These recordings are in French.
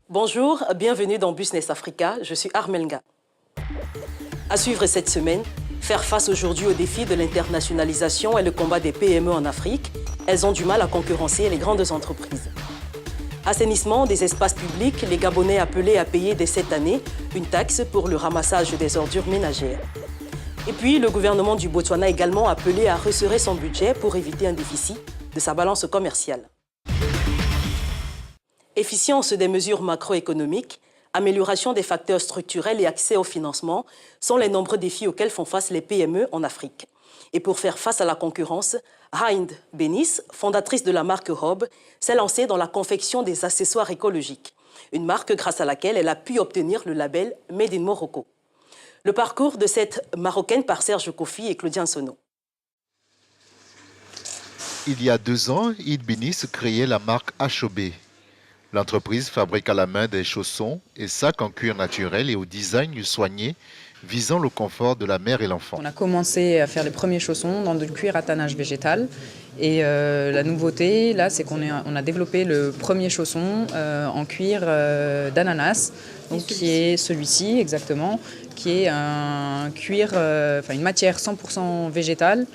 Bonjour, bienvenue dans Business Africa, je suis Armelga. À suivre cette semaine, faire face aujourd'hui aux défis de l'internationalisation et le combat des PME en Afrique, elles ont du mal à concurrencer les grandes entreprises. Assainissement des espaces publics, les Gabonais appelés à payer dès cette année une taxe pour le ramassage des ordures ménagères. Et puis, le gouvernement du Botswana a également appelé à resserrer son budget pour éviter un déficit de sa balance commerciale. Efficience des mesures macroéconomiques, amélioration des facteurs structurels et accès au financement sont les nombreux défis auxquels font face les PME en Afrique. Et pour faire face à la concurrence, Hind Benis, fondatrice de la marque Robe, s'est lancée dans la confection des accessoires écologiques, une marque grâce à laquelle elle a pu obtenir le label Made in Morocco. Le parcours de cette Marocaine par Serge Kofi et Claudien Sono. Il y a 2 ans, Hind Benis créait la marque HOB. L'entreprise fabrique à la main des chaussons et sacs en cuir naturel et au design soigné visant le confort de la mère et l'enfant. On a commencé à faire les premiers chaussons dans du cuir à tannage végétal. Et la nouveauté, là, c'est qu'on a développé le premier chausson en cuir d'ananas, donc qui est celui-ci exactement, qui est un cuir, une matière 100% végétale,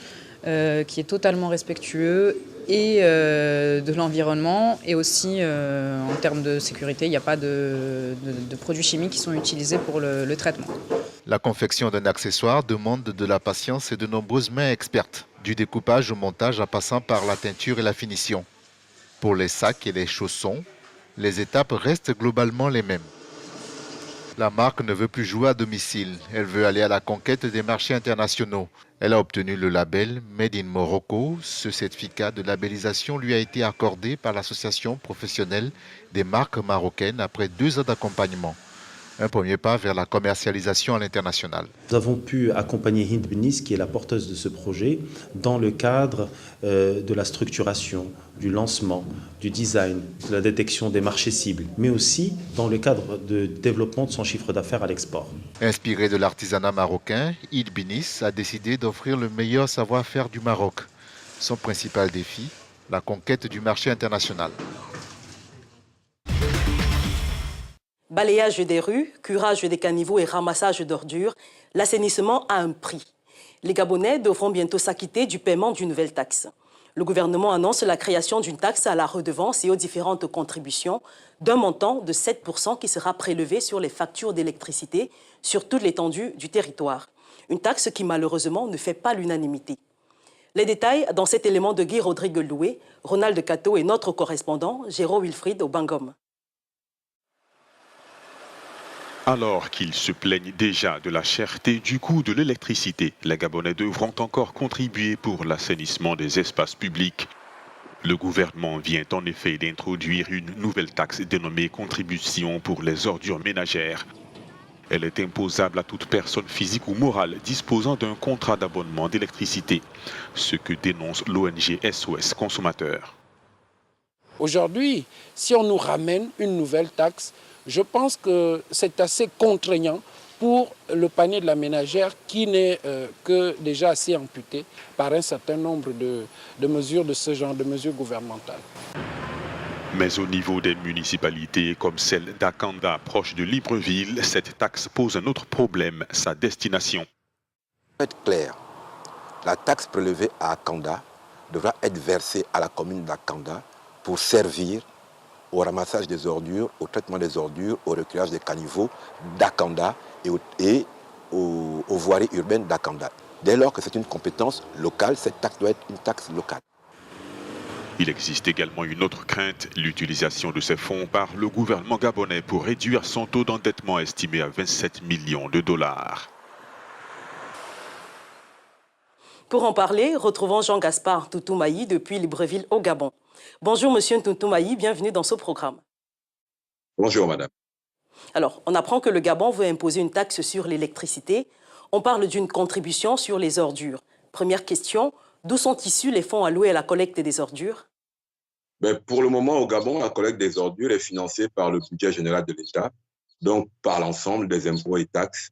qui est totalement respectueux et de l'environnement, et aussi en termes de sécurité, il n'y a pas de produits chimiques qui sont utilisés pour le traitement. La confection d'un accessoire demande de la patience et de nombreuses mains expertes, du découpage au montage en passant par la teinture et la finition. Pour les sacs et les chaussons, les étapes restent globalement les mêmes. La marque ne veut plus jouer à domicile, elle veut aller à la conquête des marchés internationaux. Elle a obtenu le label Made in Morocco. Ce certificat de labellisation lui a été accordé par l'association professionnelle des marques marocaines après 2 ans d'accompagnement. Un premier pas vers la commercialisation à l'international. Nous avons pu accompagner Hind Benis, qui est la porteuse de ce projet, dans le cadre de la structuration, du lancement, du design, de la détection des marchés cibles, mais aussi dans le cadre de développement de son chiffre d'affaires à l'export. Inspiré de l'artisanat marocain, Hind Benis a décidé d'offrir le meilleur savoir-faire du Maroc. Son principal défi, la conquête du marché international. Balayage des rues, curage des caniveaux et ramassage d'ordures, l'assainissement a un prix. Les Gabonais devront bientôt s'acquitter du paiement d'une nouvelle taxe. Le gouvernement annonce la création d'une taxe à la redevance et aux différentes contributions d'un montant de 7% qui sera prélevé sur les factures d'électricité sur toute l'étendue du territoire. Une taxe qui malheureusement ne fait pas l'unanimité. Les détails dans cet élément de Guy Rodrigue Loué, Ronald Cato et notre correspondant Géraud Wilfried au Bangom. Alors qu'ils se plaignent déjà de la cherté du coût de l'électricité, les Gabonais devront encore contribuer pour l'assainissement des espaces publics. Le gouvernement vient en effet d'introduire une nouvelle taxe dénommée contribution pour les ordures ménagères. Elle est imposable à toute personne physique ou morale disposant d'un contrat d'abonnement d'électricité, ce que dénonce l'ONG SOS Consommateurs. Aujourd'hui, si on nous ramène une nouvelle taxe, je pense que c'est assez contraignant pour le panier de la ménagère qui n'est que déjà assez amputé par un certain nombre de mesures de ce genre, de mesures gouvernementales. Mais au niveau des municipalités comme celle d'Akanda, proche de Libreville, cette taxe pose un autre problème, sa destination. Pour être clair, la taxe prélevée à Akanda devra être versée à la commune d'Akanda pour servir au ramassage des ordures, au traitement des ordures, au reculage des caniveaux d'Akanda et aux voiries urbaines d'Akanda. Dès lors que c'est une compétence locale, cette taxe doit être une taxe locale. Il existe également une autre crainte, l'utilisation de ces fonds par le gouvernement gabonais pour réduire son taux d'endettement estimé à 27 millions de dollars. Pour en parler, retrouvons Jean-Gaspard Toutoumaï depuis Libreville au Gabon. Bonjour Monsieur Toutoumaï, bienvenue dans ce programme. Bonjour Madame. Alors, on apprend que le Gabon veut imposer une taxe sur l'électricité. On parle d'une contribution sur les ordures. Première question, d'où sont issus les fonds alloués à la collecte des ordures? Pour le moment, au Gabon, la collecte des ordures est financée par le budget général de l'État, donc par l'ensemble des impôts et taxes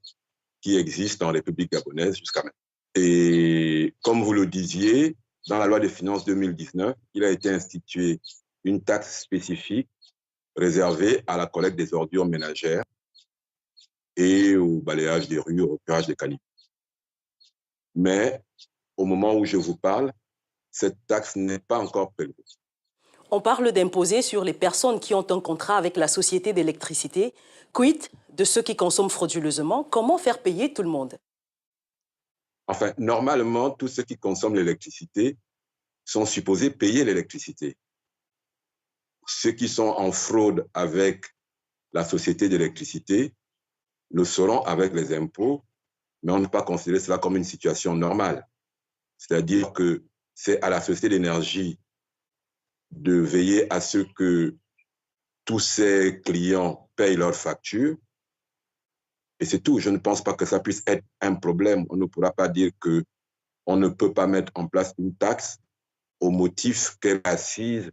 qui existent en République gabonaise jusqu'à maintenant. Et comme vous le disiez, dans la loi des finances 2019, il a été institué une taxe spécifique réservée à la collecte des ordures ménagères et au balayage des rues, au repérage des caniveaux. Mais au moment où je vous parle, cette taxe n'est pas encore prélevée. On parle d'imposer sur les personnes qui ont un contrat avec la société d'électricité. Quid de ceux qui consomment frauduleusement? Comment faire payer tout le monde? Enfin, normalement, tous ceux qui consomment l'électricité sont supposés payer l'électricité. Ceux qui sont en fraude avec la société d'électricité le seront avec les impôts, mais on ne peut pas considérer cela comme une situation normale. C'est-à-dire que c'est à la société d'énergie de veiller à ce que tous ses clients payent leurs factures. Et c'est tout. Je ne pense pas que ça puisse être un problème. On ne pourra pas dire qu'on ne peut pas mettre en place une taxe au motif qu'elle est assise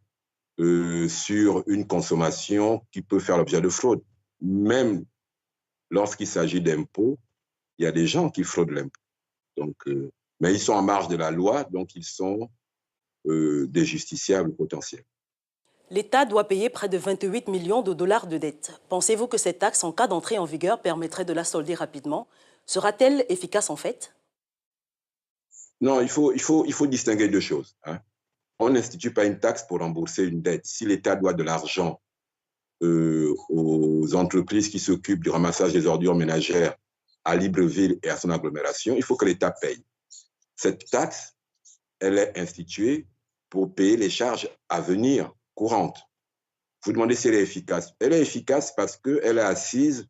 sur une consommation qui peut faire l'objet de fraude. Même lorsqu'il s'agit d'impôts, il y a des gens qui fraudent l'impôt. Donc, mais ils sont en marge de la loi, donc ils sont des justiciables potentiels. L'État doit payer près de 28 millions de dollars de dettes. Pensez-vous que cette taxe, en cas d'entrée en vigueur, permettrait de la solder rapidement? Sera-t-elle efficace en fait? Non, il faut distinguer deux choses. Hein. On n'institue pas une taxe pour rembourser une dette. Si l'État doit de l'argent aux entreprises qui s'occupent du ramassage des ordures ménagères à Libreville et à son agglomération, il faut que l'État paye. Cette taxe, elle est instituée pour payer les charges à venir courantes. Vous demandez si elle est efficace. Elle est efficace parce qu'elle est assise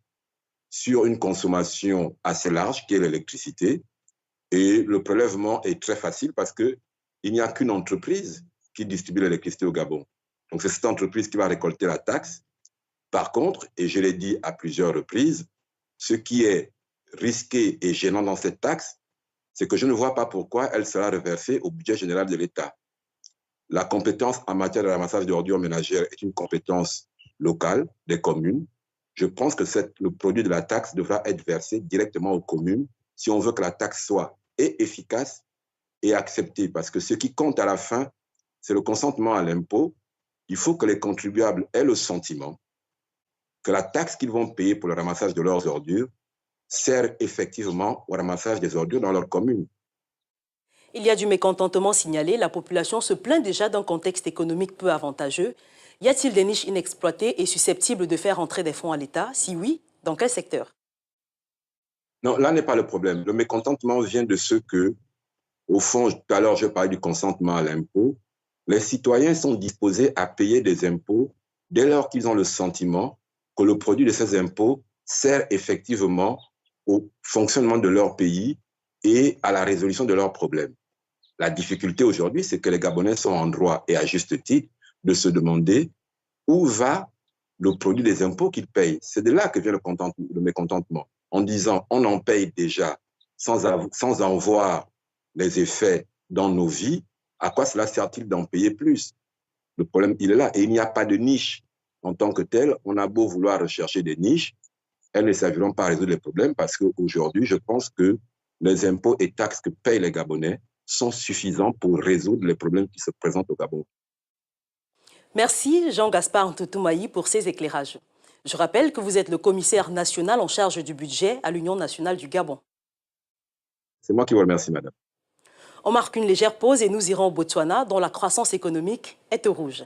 sur une consommation assez large, qui est l'électricité, et le prélèvement est très facile parce qu'il n'y a qu'une entreprise qui distribue l'électricité au Gabon. Donc c'est cette entreprise qui va récolter la taxe. Par contre, et je l'ai dit à plusieurs reprises, ce qui est risqué et gênant dans cette taxe, c'est que je ne vois pas pourquoi elle sera reversée au budget général de l'État. La compétence en matière de ramassage d'ordures ménagères est une compétence locale des communes. Je pense que le produit de la taxe devra être versé directement aux communes si on veut que la taxe soit efficace et acceptée. Parce que ce qui compte à la fin, c'est le consentement à l'impôt. Il faut que les contribuables aient le sentiment que la taxe qu'ils vont payer pour le ramassage de leurs ordures sert effectivement au ramassage des ordures dans leur commune. Il y a du mécontentement signalé. La population se plaint déjà d'un contexte économique peu avantageux. Y a-t-il des niches inexploitées et susceptibles de faire entrer des fonds à l'État? Si oui, dans quel secteur? Non, là n'est pas le problème. Le mécontentement vient de ce que, au fond, tout à l'heure, je parlais du consentement à l'impôt. Les citoyens sont disposés à payer des impôts dès lors qu'ils ont le sentiment que le produit de ces impôts sert effectivement au fonctionnement de leur pays et à la résolution de leurs problèmes. La difficulté aujourd'hui, c'est que les Gabonais sont en droit, et à juste titre, de se demander où va le produit des impôts qu'ils payent. C'est de là que vient le mécontentement, en disant on en paye déjà sans en voir les effets dans nos vies, à quoi cela sert-il d'en payer plus? Le problème, il est là, et il n'y a pas de niche en tant que telle. On a beau vouloir rechercher des niches, elles ne serviront pas à résoudre les problèmes parce qu'aujourd'hui, je pense que les impôts et taxes que payent les Gabonais sont suffisants pour résoudre les problèmes qui se présentent au Gabon. Merci Jean-Gaspard Ntoumayi pour ces éclairages. Je rappelle que vous êtes le commissaire national en charge du budget à l'Union nationale du Gabon. C'est moi qui vous remercie, madame. On marque une légère pause et nous irons au Botswana, dont la croissance économique est au rouge.